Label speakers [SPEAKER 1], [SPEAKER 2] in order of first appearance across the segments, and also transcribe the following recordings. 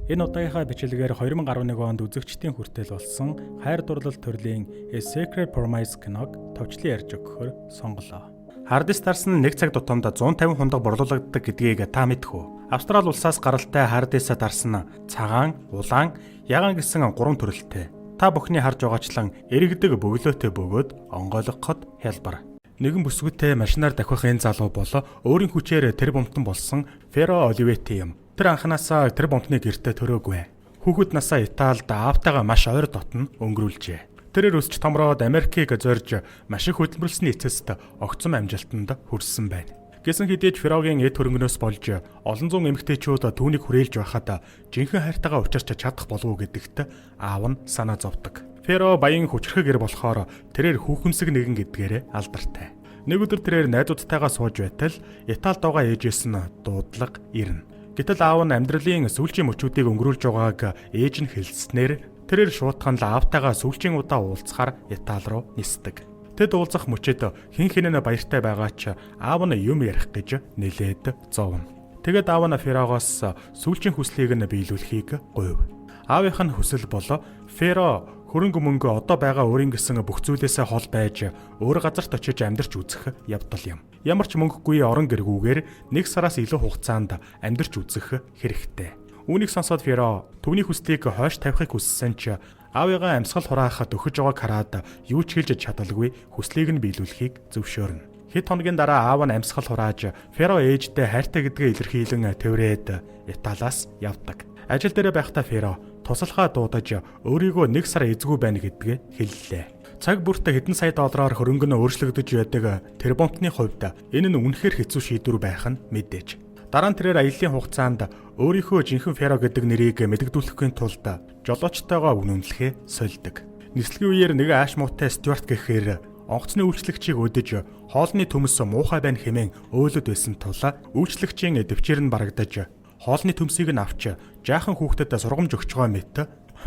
[SPEAKER 1] Энэ удаагийнхаа бичлэгээр 2011 онд үзэгчдийн хүртэл болсон хайр дурлал төрлийн A Sacred Promise киног товчлон ярьж өгөхөөр сонголоо. Hard Stars нь 1 цаг тутамд 150 хундаг борлуулагддаг гэдгийг та мэдэх үү? Австрали улсаас гаралтай Hard Stars нь цагаан, улаан, ягаан гэсэн 3 төрөлтэй. Та бүхний харж байгаачлан эргэдэг бөглөөтэй бөгөөд онгойлгоход хялбар. Нэгэн бүсгүйтэй машинаар давхих энэ залуу болоо өөрийн хүчээр тэр бомтон болсон Феро Оливети юм. Тэр анханасаа тэр бомтны гэртээ төрөөгүй. Хүүхэд насаа Италид аавтайгаа маш ойр дотн өнгөрүүлжээ. Тэрээр өсч томроод Америкийг зорж маш их хөдөлмөрлсөний эцэст огцом амжилтанд хүрсэн байна. Гэсэн хэдий ч Ферогийн эд хөрөнгнөөс болж олон зуун эмэгтэйчүүд түүнийг хүрээлж байхад жинхэнэ хайртайгаа учирч чадах болов уу гэдэгт аав нь санаа зовдөг. Феро баян хүчрэх гэр болохоор тэрээр хүүхэмсэг нэгэн гэдгээрээ алдартай. Нэг өдөр тэрээр найзуудтайгаа сууж байтал Италид байгаа ээжээс нь дуудлага ирнэ. Гэтэл аав нь амьдралын сүүлчийн мөчүүдийг өнгөрүүлж байгааг ээж нь хэлснээр тэрээр шуудхан л аавтайгаа сүүлчийн удаа уулзахаар Итали руу нисдэг. Тэд уулзах мөчөд хэн хинэн баяртай байгаа ч аав нь юм ярих гэж нэлээд зовно. Тэгэд аав нь Ферогоос сүүлчийн хүслийг нь биелүүлэхийг гуйв. Аавынх нь хүсэл болоо Феро хөрөнгө мөнгө одоо байгаа өөрийн гэсэн бүх зүйлээсээ хол байж өөр газарт очиж амьдарч үзэх явдал юм. Ямар ч мөнгөгүй орон гэргүүгээр 1 сараас илүү хугацаанд амьдарч үзэх хэрэгтэй. Үүнийг сонсоод Феро түүний хүслийг хойш тавихыг хүссэн ч аавыгаа амьсгал хураахад өгөж байгааг хараад юу ч хэлж чадалгүй хүслийг нь биелүүлэхийг зөвшөөрнө. Хэд хоногийн дараа аав нь амьсгал хурааж Феро ээжтэй хайртай гэдгээ илэрхийлэн тэврээд Италиас явдаг. Ажил дээр байхдаа Феро туслахаа дуудаж өөрийгөө 1 сар эзгүй байна гэдгээ хэллээ. Цаг бүртээ хэдэн сая доллараар хөрөнгө нь өөрчлөгдөж байдаг тэр бомтны хувьд энэ нь үнэхээр хэцүү шийдвэр байх нь мэдээж. Дараа нь тэрээр аяллаа хугацаанд өөрийнхөө жинхэнэ Феро гэдэг нэрийг мэдэгдүүлэхийн тулд жолоочтойгоо үнэмлэхээ сольдог. Нислэгийн үеэр нэг ааш муутай Стюарт гэхээр онгоцны үйлчлэгчийг өдөж хоолны төмөс муухай байна хэмээн өөлөд байсан тул үйлчлэгчийн дэвчээр нь барагдаж хоолны төмсийг нь авч жаахан хүүхдэд сургамж өгч байгаа мэт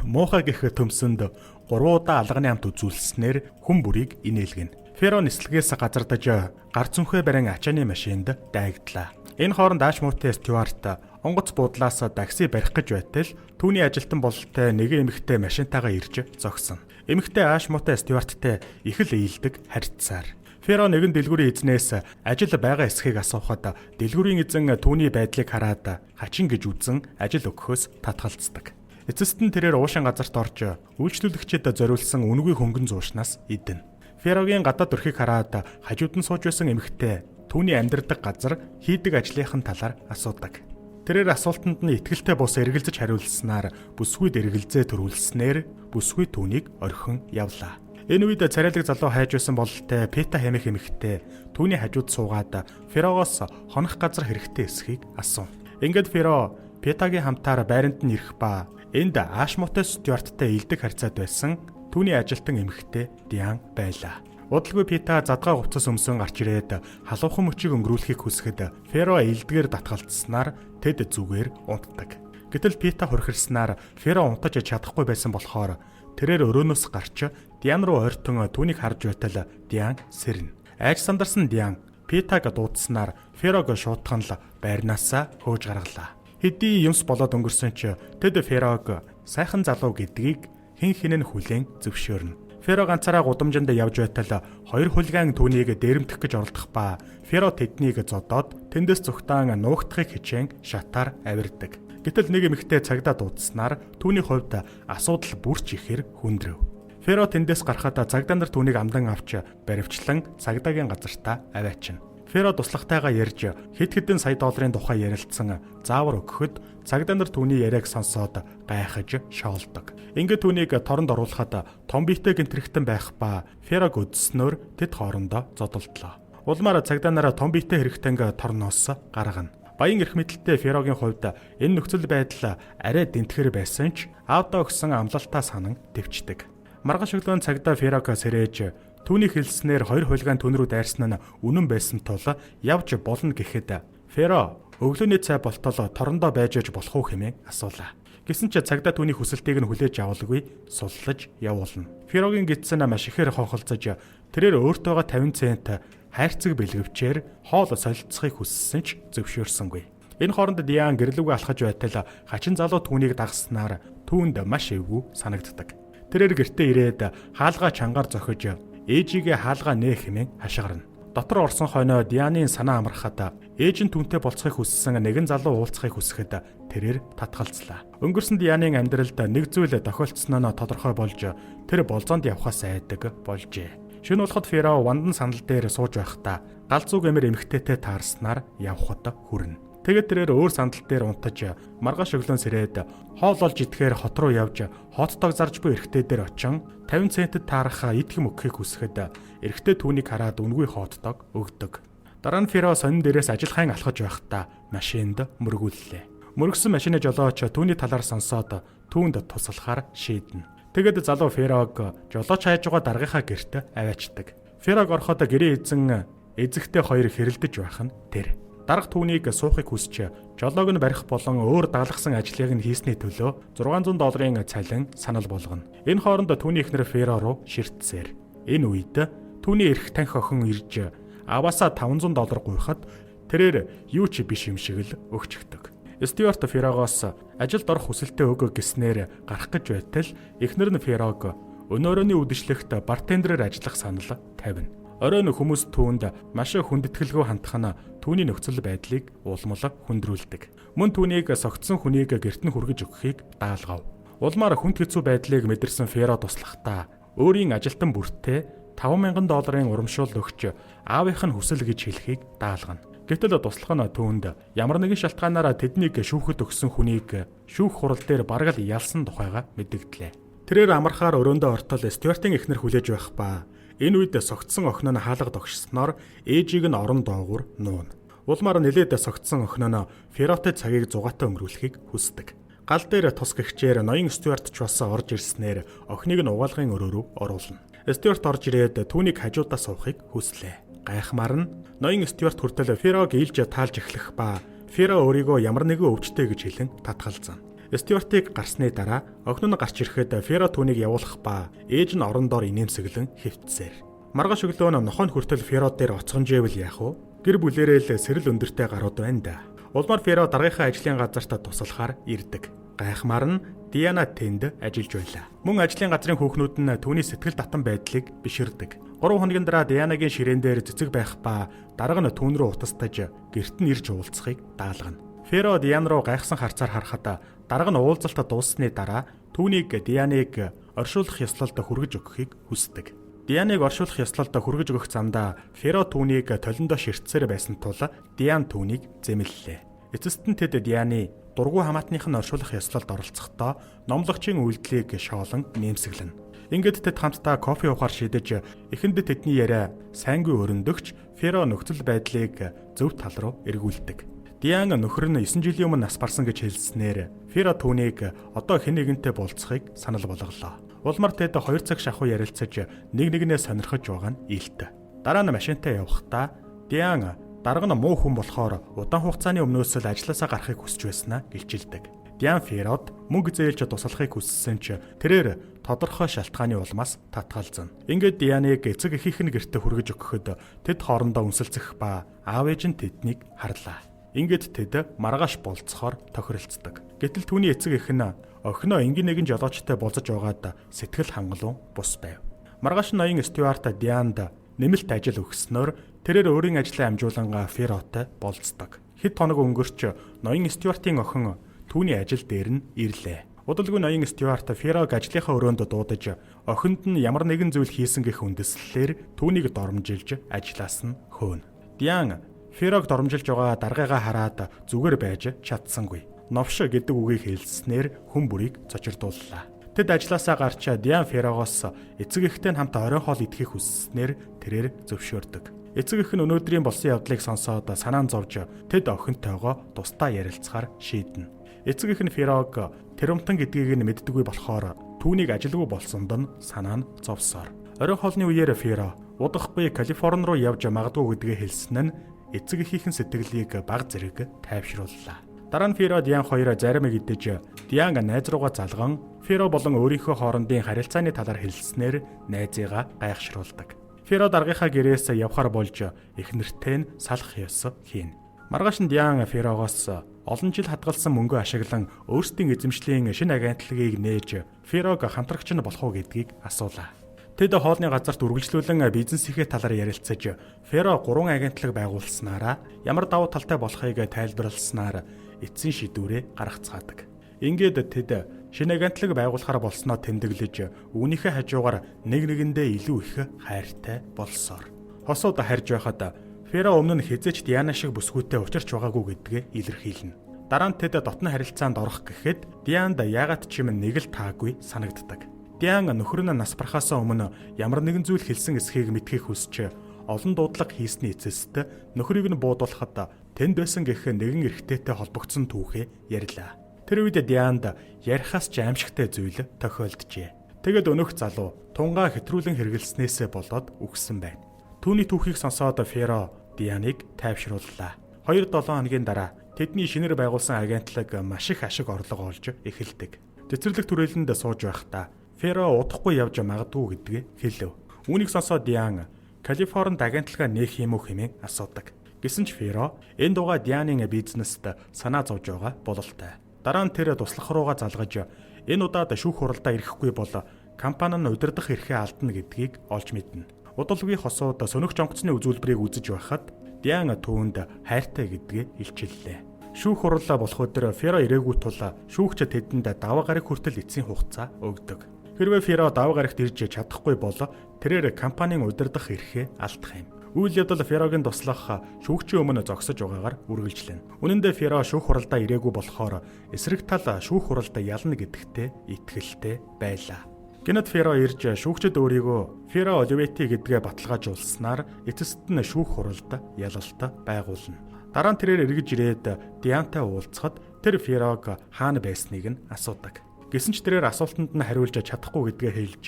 [SPEAKER 1] муухай гэх төмсөнд 3 удаа алганы амт үзүүлснээр хүн бүрийг инээлгэнэ. Феро нислэгээс газардаж гар зүнхээ барин ачааны машинд дайгдлаа. Энэ хооронд ааш муутай Стюарт онгоц буудлаас такси барих гэж байтал түүний ажилтан бололтой нэгэн эмэгтэй машинтайгаа ирж зогсон. Эмэгтэй ааш муутай Стюарттай их л ээлдэг харьцаар. Феро нэгэн дэлгүүрийн эзнээс ажил байгаа эсхийг асуухад дэлгүүрийн эзэн түүний байдлыг хараад хачин гэж үзэн ажил өгөхөөс татгалздаг. Эцэст нь тэрээр уушин газарт орж үйлчлүүлэгчид зориулсан үнэгүй хөнгөн зууснаас идэнэ. Ферогийн гадаад өрхийг хараад хажууд нь сууж байсан эмэгтэй түүний амьдардаг газар хийдэг ажлынхын талаар асуудаг. Тэрээр асуултанд нь итгэлтэй бус эргэлзэж хариулснаар бүсгүйд эргэлзээ төрүүлснээр бүсгүй түүнийг орхин явлаа. Энэ үед царайлаг залуу хайж байсан бололтой Пета хэмээх эмэгтэй түүний хажууд суугаад Ферогоос хонох газар хэрэгтэй эсхийг асуув. Ингээд Феро Петагийн хамтаар байранд нь ирэх ба энд ааш муутай Стюарттай илдэг харьцаад байсан түүний ажилтан эмэгтэй Диан байлаа. Удалгүй Пета задгаа хувцас өмсөн гарч ирээд халуухан мөчийг өнгөрүүлэхийг хүсгэд Феро илдгээр татгалцснаар тэд зүгээр унтдаг. Гэтэл Пета хурхирснаар Феро унтаж чадахгүй байсан болохоор тэрээр өрөөнөөс гарч Диан руу ойртон түүнийг харж байтал Диан сэрнэ. Айж сандарсан Диан Петаг дуудснаар Ферог шуудхан л байрнаасаа хөөж гаргалаа. Хэдий юмс болоод өнгөрсөн ч тэд Ферог сайхан залуу гэдгийг хэн хинэн хүлээн зөвшөөрнө. Феро ганцаараа гудамжинд явж байтал хоёр хулгайн түүнийг дээрэмдэх гэж оролдох ба Феро тэднийг зодоод тэндээс зүхтаан нуугдахыг хичээн шатаар авирдаг. Гэтэл нэг эмэгтэй цагдаа дуудснаар түүний хувьд асуудал бүрч ихээр хүндрэв. Феро тэндээс гарахад цагдаа нар түүнийг амдан авч баривчлан цагдаагийн газартаа аваачна. Феро туслагтайгаа ярьж хэд хэдэн сая долларын тухай ярилцсан заавар өгөхөд цагдаа нар түүний яриаг сонсоод гайхаж шоолдог. Ингээд түүнийг торонд оруулахад том биетэй гэнтрэгтэн байх ба Ферог өдснөөр тэд хоорондоо зодолдлоо. Улмаар цагдаа нараа том биетэй хэрэгтэнг торноос гаргана. Баян эрх мэдэлтэй Ферогийн хувьд энэ нөхцөл байдал арай дэнтгэр байсан ч аавдаа өгсөн амлалтаа санан дэвчдэг. Маргааш өглөө цагдаа Ферог сэрээж түүний хэлснээр хоёр хулгайн түн рүү дайрсан нь үнэн байсан тул явж болно гэхэд Феро өглөөний цай болтол торондоо байж болох уу хэмээн асуулаа. Гэсэн ч цагдаа түүний хүсэлтийг нь хүлээж авалгүй суллаж явуулна. Ферогийн гидсэн маш ихээр хохолцож тэрээр өөртөөгөө 50 цент хайрцаг бэлгэвчээр хоол солилцохыг хүссэн ч зөвшөөрсөнгүй. Энэ хооронд Диан гэрлүүгээ алхаж байтал хачин залуу түүнийг дагснаар түүнд маш эвгүй санагддаг. Тэрээр гэртээ ирээд хаалгаа чангаар зохиж ээжигээ хаалгаа нээх хэмээн хашгирна. Дотор орсон хойноо Дианы санаа амархад ээж нь түүнтэй болцохыг хүссэн нэгэн залуу уулзахыг хүсэхэд тэрээр татгалзлаа. Өнгөрсөн Дианын амьдралд нэг зүйл тохиолдсон нь тодорхой болж тэр болзоонд явхаас айдаг болжээ. Шөнө болоход Феро вандан санал дээр сууж байхдаа галзуу гэмээр эмхтэйтэй таарснаар явхад хүрнэ. Тэгээд тэрээр өөр сандал дээр унтаж маргааш өглөөн сэрээд хоол олж идэхээр хот руу явж хоттойг зарж буй эрэгтэй дээр очин 50 центэд таарах идэх мөгхийг хүсэхэд эрэгтэй түүнийг хараад үнгүй хоттойг өгдөг. Дараа нь Феро сонин дээрээс ажилхайн алхаж байхдаа машинд мөргүүллээ. Мөргсөн машины жолооч түүний талаар сонсоод түүнд туслахаар шийднэ. Тэгэд залуу Ферог жолооч хайж байгаа даргийнхаа гэрт аваачдаг. Ферог ороход гэрээ эзэн эзэгтэй хоёр хэрэлдэж байх нь тэр. Дарга түүнийг суухыг хүсч жолоог нь барих болон өөр дагалгасан ажлыг нь хийсний төлөө $600 цалин санал болгоно. Энэ хооронд түүний эхнэр Феро руу ширтсээр. Энэ үед түүний эрх танхи охин ирж аваасаа $500 гуйхад тэрээр юу ч биш юм шиг л өгчөгдөг. Стюарт Ферогоос ажилд орох хүсэлтэд өг гэснээр гарах гэж байтал эхнэр нь Ферог өнөөрөөний үдшилтэд бартендерээр ажиллах санал тавина. Оройн хүмүүс түүнд маш хүндэтгэлгүй хандах нь түүний нөхцөл байдлыг улмал хүндрүүлдэг. Мөн түүнийг согтсон хүнийг гэрт нь хүргэж өгөхийг даалгав. Улмаар хүнд хэцүү байдлыг мэдэрсэн Феро туслахдаа өөрийн ажилтан бүртээ $5,000 урамшуул өгч аавынх нь хүсэл гэж хэлхийг даалгана. Гэтэл туслах нь түүнд ямар нэгэн шалтгаанаараа тэднийг шүүхэд өгсөн хүнийг шүүх хурал дээр бараг л ялсан тухайга мэдэгдлээ. Тэрээр амархаар өрөөндөө ортол Стюартын эхнэр хүлээж байх ба энэ үед согтсон охин нь хаалга догшсноор ээжийг нь орон доогуур нууна. Улмаар нэлээд согтсон охин нь Феротой цагийг зугаатай өнгөрүүлэхийг хүсдэг. Гал дээр тус гихчээр ноён Стюарт ч бас орж ирснээр охиныг нь угаалгын өрөө рүү оруулна. Стюарт орж ирээд түүнийг хажуудаа суухыг хүслээ. Гайхмаар нь ноён Стюарт хүртэл Ферог ийлж таалж эхлэх ба Феро өөрийгөө ямар нэгэн өвчтэй гэж хэлэн татгалзана. Стюартыг гарсны дараа охин нь гарч ирэхэд Феро түүнийг явуулах ба ээж нь орон доор инээмсэглэн хэвтсээр. Маргааш өглөө нь нохойн хүртэл Феро дээр оцгонжээвэл яах вэ? Гэр бүлээрээ л сэрэл өндөртэй гарууд байна да. Улмаар Феро даргийнхаа ажлын газарт туслахаар ирдэг. Гайхмаар нь Диана тэнд ажиллаж байлаа. Мөн ажлын газрын хүүхнүүд нь түүний сэтгэл татан байдлыг биширдэг. 3 хоногийн дараа Дианагийн ширээн дээр цэцэг байх ба дарга нь түүн рүү утастаж гэрт нь ирж уулзахыг даалгана. Феро Диан руу гайхсан харцаар харахад дарга нь уулзалт дууссны дараа түүнийг Дианыг оршуулах ёслолд хүргэж өгөхийг хүсдэг. Дианыг оршуулах ёслолд хүргэж өгөх замдаа Феро түүнийг толиндоо ширтсээр байсан тул Диан түүнийг зэмлэлээ. Эцэст нь тэд Дианы дургу хамаатных нь оршуулах ёслолд оролцохдоо номлогчийн үйлдэлийг шоолон нэмсэглэнэ. Ингээд тэд хамтдаа кофе уухаар шидэж эхэнд тэдний яриа сайнгүй өрөндөгч Феро нөхцөл байдлыг зөв тал руу эргүүлдэг. Диан нөхөр нь 9 жилийн өмнө нас барсан гэж хэлснээр Феро түүнийг одоо хэн нэгэнтэй болцохыг санал болголоо. Улмаар тэд 2 цаг шахуу ярилцаж нэг нэгнээ сонирхож байгаа нь илт. Дараа нь машинтай явхдаа Диан дарга нь муу хүн болохоор удаан хугацааны өмнөөс л ажилласаа гарахыг хүсэж байснаа илчилдэг. Диан Ферод мөнгө зээлж туслахыг хүссэн ч тэрээр тодорхой шалтгааны улмаас татгалзана. Ингээд Дианыг эцэг эхийнх нь гэртээ хүргэж өгөхөд тэд хоорондоо үнсэлцэх ба аав ээж нь тэднийг харлаа. Ингээд тэд маргааш болцохоор тохиролцдог. Гэтэл түүний эцэг эх нь охиноо энгийн нэгэн жолоочтой болцож байгаад сэтгэл хангалуун бус байв. Маргааш ноён Стюарт Дианд нэмэлт ажил өгснөөр тэрээр өөрийн ажлаа амжуулан Феротой болцдог. Хэд хоног өнгөрч ноён Стюартын охин түүний ажил дээр нь ирлээ. Удалгүй ноён Стюарт Ферог ажлынхаа өрөөнд дуудаж охинд нь ямар нэгэн зүйл хийсэн гэх үндэслэлээр түүнийг доромжилж ажиллаас нь хөөнө. Диан Ферог доромжилж байгаа даргаагаа хараад зүгээр байж чадсангүй. Новш гэдэг үгийг хэлснээр хүн бүрийг цочирдууллаа. Тэд ажлаасаа гарч Диан Ферогоос эцэг эхтэй хамт оройн хоол идэхийг хүссснээр тэрээр зөвшөөрдөг. Эцэг эх нь өнөөдрийн болсон явдлыг сонсоод санаан зовж тэд охинтойгоо тусдаа ярилцахаар шийднэ. Эцэг эх нь Ферог тэрумтан гэдгийг нь мэддэггүй болохоор түүнийг ажилгүй болсонд нь санаа нь зовсоор. Оройн хоолны үеэр Феро удахгүй Калифорни руу явж магадгүй гэдгээ хэлсэн нь эцэг эхийнхэн сэтгэлийг баг зэрэг тайвшрууллаа. Дараа нь Феро Диан хоёроо заримыг идэж Диан найз руугаа залган Феро болон өөрийнхөө хоорондын харилцааны талаар хэлснээр найзыгаа гайхшруулдаг. Феро даргийнхаа гэрээс явхаар болж эхнэртэй нь салах ёс хийн. Маргааш нь Диан Ферогоос олон жил хадгалсан мөнгө ашиглан өөрсдийн эзэмшлийн шинэ агентлагийг нээж Ферог хамтрагч нь болох уу гэдгийг асуулаа. Тэд хоолны газарт үргэлжлүүлэн бизнесийнхээ талаар ярилцаж Феро 3 агентлаг байгуулснараа ямар давуу талтай болохыг тайлбарласнаар эцсийн шийдвэрээ гаргацгаадаг. Ингээд тэд шинэ агентлаг байгуулахаар болсноо тэмдэглэж үүнийхээ хажуугаар нэг нэгэндээ илүү их хайртай болсоор. Хосууд харж байхад Феро өмнө нь хизээч Диана шиг бүсгүйтэй учирч байгаагүй гэдгээ илэрхийлнэ. Дараа нь тэд дотны харилцаанд орох гэхэд Дианд яагаад ч юм нэг л таагүй санагддаг. Диан нөхөр нь нас барахаас өмнө ямар нэгэн зүйл хэлсэн эсхийг мэдхийг хүсч олон дуудлага хийсний эцэст нөхрийг нь буудуулахад тэнд байсан гэх нэгэн эрэгтэйтэй холбогдсон түүхээ ярьлаа. Тэр үед Дианд ярихаас ч аимшигтай зүйл тохиолджээ. Тэгэд өнөөх залуу тунгаа хэтрүүлэн хэргэлснээсээ болоод үхсэн байна. Түүний түүхийг сонсоод Феро Дианыг тайвшрууллаа. 2-7 хоногийн дараа тэдний шинээр байгуулсан агентлаг маш их ашиг орлого олж эхэлдэг. Цэцэрлэг түрээлэнд сууж байхдаа Феро удахгүй явж магадгүй гэдгээ хэлв. Үүнийг сонсоод Диан Калифорнид агентлагаа нээх юм уу хэмээн асуудаг. Гэсэн ч Феро энэ дугаа Дианын бизнест санаа зовж байгаа бололтой. Дараа нь тэр туслах руугаа залгаж энэ удаад шүүх хуралдаа ирэхгүй бол компани нь удирдах эрхээ алдна гэдгийг олж мэднэ. Удалгүй хосууд сөнөх жонгоцны үзүүлбэрийг үзэж байхад Диан түүнд хайртай гэдгээ илчиллээ. Шүүх хурал болох өдөр Феро ирээгүй тул шүүгч тэдэнд даваа гараг хүртэл эцсийн хугацаа өгдөг. Хэрвээ Феро даваа гарагт ирж чадахгүй бол тэрээр компанийн удирдах эрхээ алдах юм. Үйл явдал Ферогийн туслах шүүгчийн өмнө зогсож байгаагаар үргэлжлэнэ. Үнэн дээр Феро шүүх хуралдаа ирээгүй болохоор эсрэг тал шүүх хуралдаа ялна гэдэгтээ итгэлтэй байлаа. Гэнэт Феро ирж шүүгчд өөрийгөө Феро Оливети гэдгээ баталгаажуулснаар эцэст нь шүүх хуралд ялалт байгуулна. Дараа нь тэрээр эргэж ирээд Диантай уулзахад тэр Ферог хаана байсныг нь асуудаг. Гэсэн ч тэрээр асуултанд нь хариулж чадахгүй гэдгээ хэлж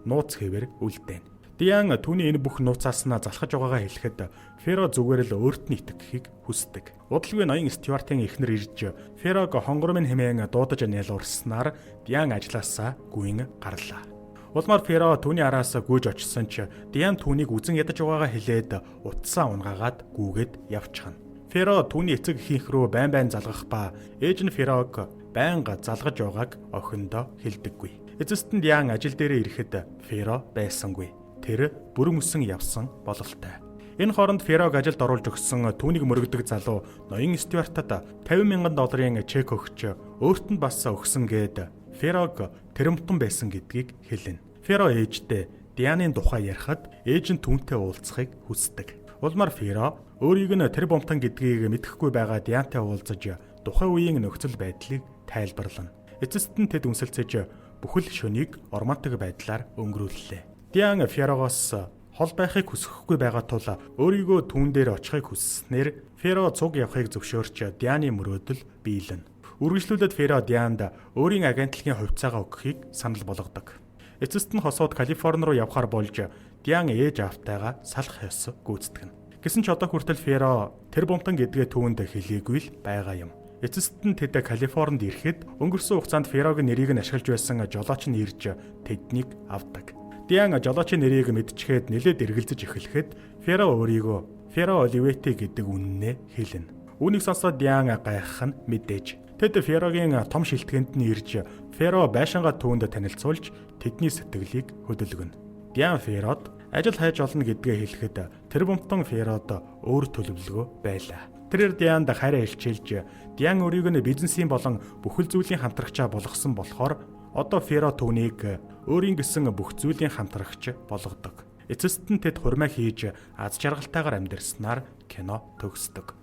[SPEAKER 1] нууц хэвээр үлдээн. Диан түүний энэ бүх нууцаас нь залхаж байгаагаа хэлэхэд Феро зүгээр л өөрт нь итгэхийг хүсдэг. Удалгүй ноён Стюартын эхнэр ирж Ферог хонгор минь хэмээн дуудаж нялуурснаар Диан ажилласаа гүйн гарлаа. Улмаар Феро түүний араас гүйж очсон ч Диан түүнийг үзэн ядаж байгаагаа хэлээд утсаа унгаагаад гүүгээд явчихна. Феро түүний эцэг эхийнх рүү байн залгах ба ээж нь Ферог байнга залгаж байгааг охиндоо хэлдэггүй. Эцэст нь Диан ажил дээрээ ирэхэд Феро байсангүй. Тэр бүрэн өсөн явсан бололтой. Энэ хооронд Ферог ажилд оруулж өгсөн түүнийг мөрөгдөг залуу ноён Стюартад $50,000 чек өгч өөрт нь бас өгсөн гээд Ферог тэрэмтэн байсан гэдгийг хэлнэ. Феро ээжтэй Дианын тухай ярихад ээж нь түүнтэй уулзахыг хүсдэг. Улмаар Феро өөрийг нь тэр бомтон гэдгийг мэдэхгүй байгаа Диантай уулзаж тухайн үеийн нөхцөл байдлыг тайлбарлана. Эцэст нь тэд үнсэлцэж бүхэл шөнийг романтик байдлаар өнгөрүүллээ. Диан Ферогоос хол байхыг хүсэхгүй байгаа тул өөрийгөө түүн дээр очихыг хүсснээр Феро цуг явахыг зөвшөөрч Дианы мөрөөдөл биелнэ. Үргэлжлүүлээд Феро Дианд өөрийн агентлагийн хувьцаагаа өгөхийг санал болгодог. Эцэст нь хосууд Калифорни руу явхаар болж Диан ээж аавтайгаа салах ёс гүйцэтгэнэ. Гэсэн ч одоо хүртэл Феро тэр бомтон гэдгээ түүнд хэлээгүй л байгаа юм. Эцэст нь тэд Калифорнид ирэхэд өнгөрсөн хугацаанд Ферогийн нэрийг нь ашиглаж байсан жолооч нь ирж тэднийг авдаг. Диан жолоочийн нэрийг мэдчихэд нэлээд эргэлзэж эхлэхэд Феро өөрийгөө Феро Оливети гэдэг үнэнээ хэлнэ. Үүнийг сонсоод Диан гайхах нь мэдээж. Тэд Ферогийн том шилтгэнд нь ирж Феро байшингаа түүнд танилцуулж тэдний сэтгэлийг хөдөлгөнө. Диан Ферод ажил хайж олно гэдгээ хэлэхэд тэр бомтон Ферод өөр төлөвлөгөө байлаа. Тэрээр Дианд хараа илчилж Диан өөрийг нь бизнесийн болон бүхэл зүйлийн хамтрагчаа болгосон болохоор одоо Феро түүнийг өөрийн гэсэн бүх зүйлийн хамтрагч болгодог. Эцэст нь тэд хурмаа хийж аз жаргалтайгаар амьдэрснаар кино төгсдөг.